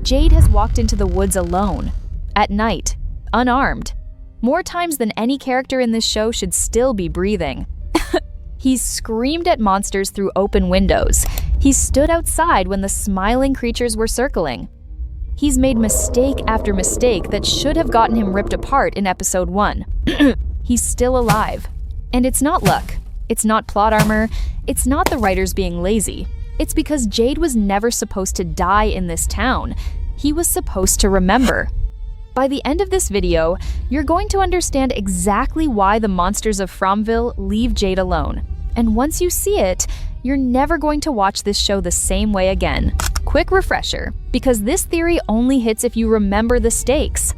Jade has walked into the woods alone, at night, unarmed. More times than any character in this show should still be breathing. He's screamed at monsters through open windows. He's stood outside when the smiling creatures were circling. He's made mistake after mistake that should have gotten him ripped apart in episode 1. He's still alive. And it's not luck. It's not plot armor. It's not the writers being lazy. It's because Jade was never supposed to die in this town. He was supposed to remember. By the end of this video, you're going to understand exactly why the monsters of Fromville leave Jade alone. And once you see it, you're never going to watch this show the same way again. Quick refresher, because this theory only hits if you remember the stakes.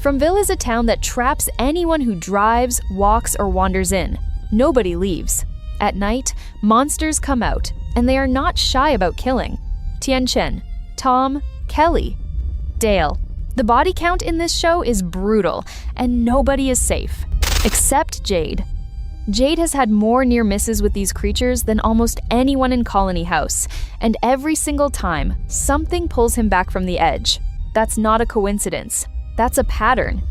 Fromville is a town that traps anyone who drives, walks, or wanders in. Nobody leaves. At night, monsters come out, and they are not shy about killing. Tianchen, Tom, Kelly, Dale. The body count in this show is brutal, and nobody is safe, except Jade. Jade has had more near misses with these creatures than almost anyone in Colony House, and every single time, something pulls him back from the edge. That's not a coincidence. That's a pattern.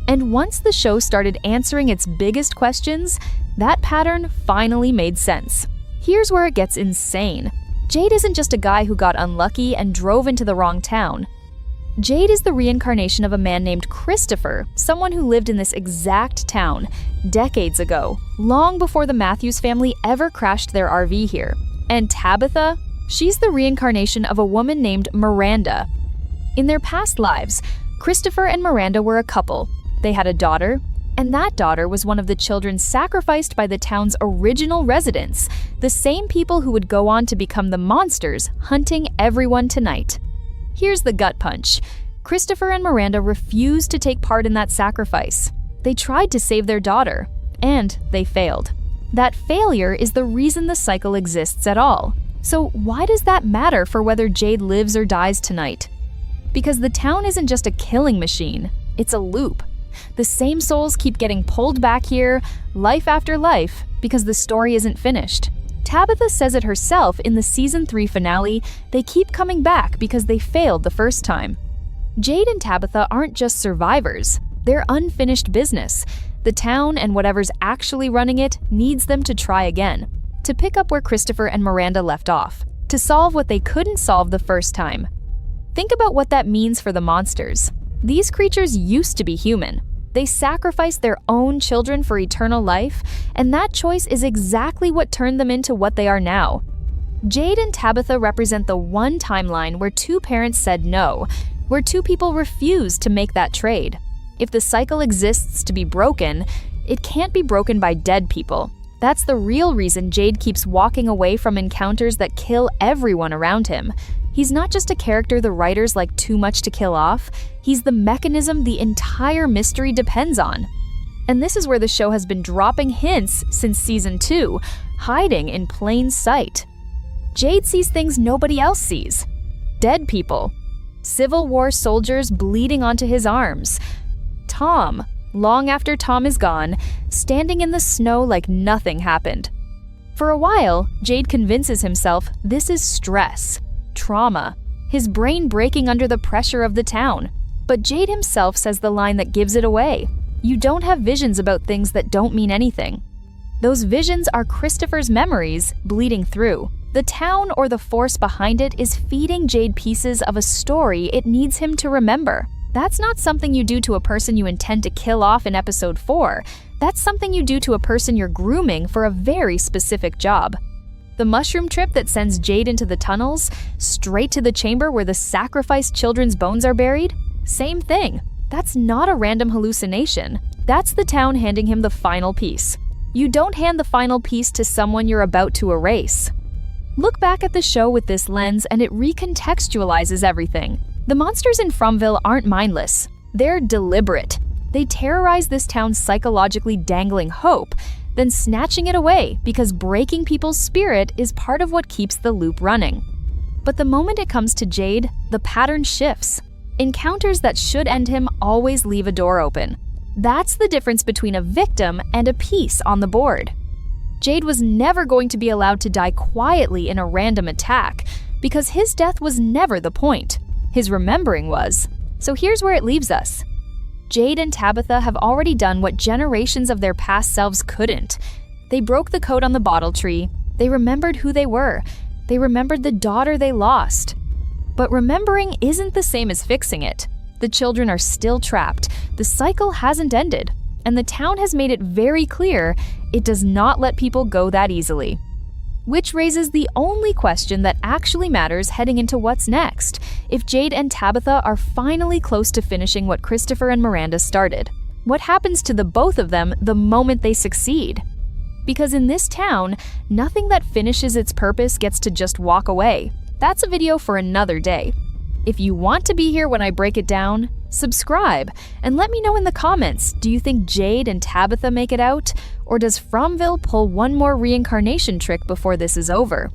And once the show started answering its biggest questions, that pattern finally made sense. Here's where it gets insane. Jade isn't just a guy who got unlucky and drove into the wrong town. Jade is the reincarnation of a man named Christopher, someone who lived in this exact town decades ago, long before the Matthews family ever crashed their RV here. And Tabitha? She's the reincarnation of a woman named Miranda. In their past lives, Christopher and Miranda were a couple. They had a daughter, and that daughter was one of the children sacrificed by the town's original residents, the same people who would go on to become the monsters hunting everyone tonight. Here's the gut punch. Christopher and Miranda refused to take part in that sacrifice. They tried to save their daughter, and they failed. That failure is the reason the cycle exists at all. So why does that matter for whether Jade lives or dies tonight? Because the town isn't just a killing machine, it's a loop. The same souls keep getting pulled back here, life after life, because the story isn't finished. Tabitha says it herself in the Season 3 finale, they keep coming back because they failed the first time. Jade and Tabitha aren't just survivors, they're unfinished business. The town and whatever's actually running it needs them to try again, to pick up where Christopher and Miranda left off, to solve what they couldn't solve the first time. Think about what that means for the monsters. These creatures used to be human. They sacrificed their own children for eternal life, and that choice is exactly what turned them into what they are now. Jade and Tabitha represent the one timeline where two parents said no, where two people refused to make that trade. If the cycle exists to be broken, it can't be broken by dead people. That's the real reason Jade keeps walking away from encounters that kill everyone around him. He's not just a character the writers like too much to kill off, he's the mechanism the entire mystery depends on. And this is where the show has been dropping hints since Season 2, hiding in plain sight. Jade sees things nobody else sees. Dead people. Civil War soldiers bleeding onto his arms. Tom, long after Tom is gone, standing in the snow like nothing happened. For a while, Jade convinces himself this is stress. Trauma, his brain breaking under the pressure of the town. But Jade himself says the line that gives it away. You don't have visions about things that don't mean anything. Those visions are Christopher's memories bleeding through. The town or the force behind it is feeding Jade pieces of a story it needs him to remember. That's not something you do to a person you intend to kill off in episode 4. That's something you do to a person you're grooming for a very specific job. The mushroom trip that sends Jade into the tunnels, straight to the chamber where the sacrificed children's bones are buried? Same thing. That's not a random hallucination. That's the town handing him the final piece. You don't hand the final piece to someone you're about to erase. Look back at the show with this lens and it recontextualizes everything. The monsters in Fromville aren't mindless. They're deliberate. They terrorize this town's psychologically dangling hope, then snatching it away because breaking people's spirit is part of what keeps the loop running. But the moment it comes to Jade, the pattern shifts. Encounters that should end him always leave a door open. That's the difference between a victim and a piece on the board. Jade was never going to be allowed to die quietly in a random attack, because his death was never the point. His remembering was. So here's where it leaves us. Jade and Tabitha have already done what generations of their past selves couldn't. They broke the code on the bottle tree. They remembered who they were. They remembered the daughter they lost. But remembering isn't the same as fixing it. The children are still trapped. The cycle hasn't ended. And the town has made it very clear it does not let people go that easily. Which raises the only question that actually matters heading into what's next, if Jade and Tabitha are finally close to finishing what Christopher and Miranda started. What happens to the both of them the moment they succeed? Because in this town, nothing that finishes its purpose gets to just walk away. That's a video for another day. If you want to be here when I break it down, subscribe and let me know in the comments, do you think Jade and Tabitha make it out? Or does Fromville pull one more reincarnation trick before this is over?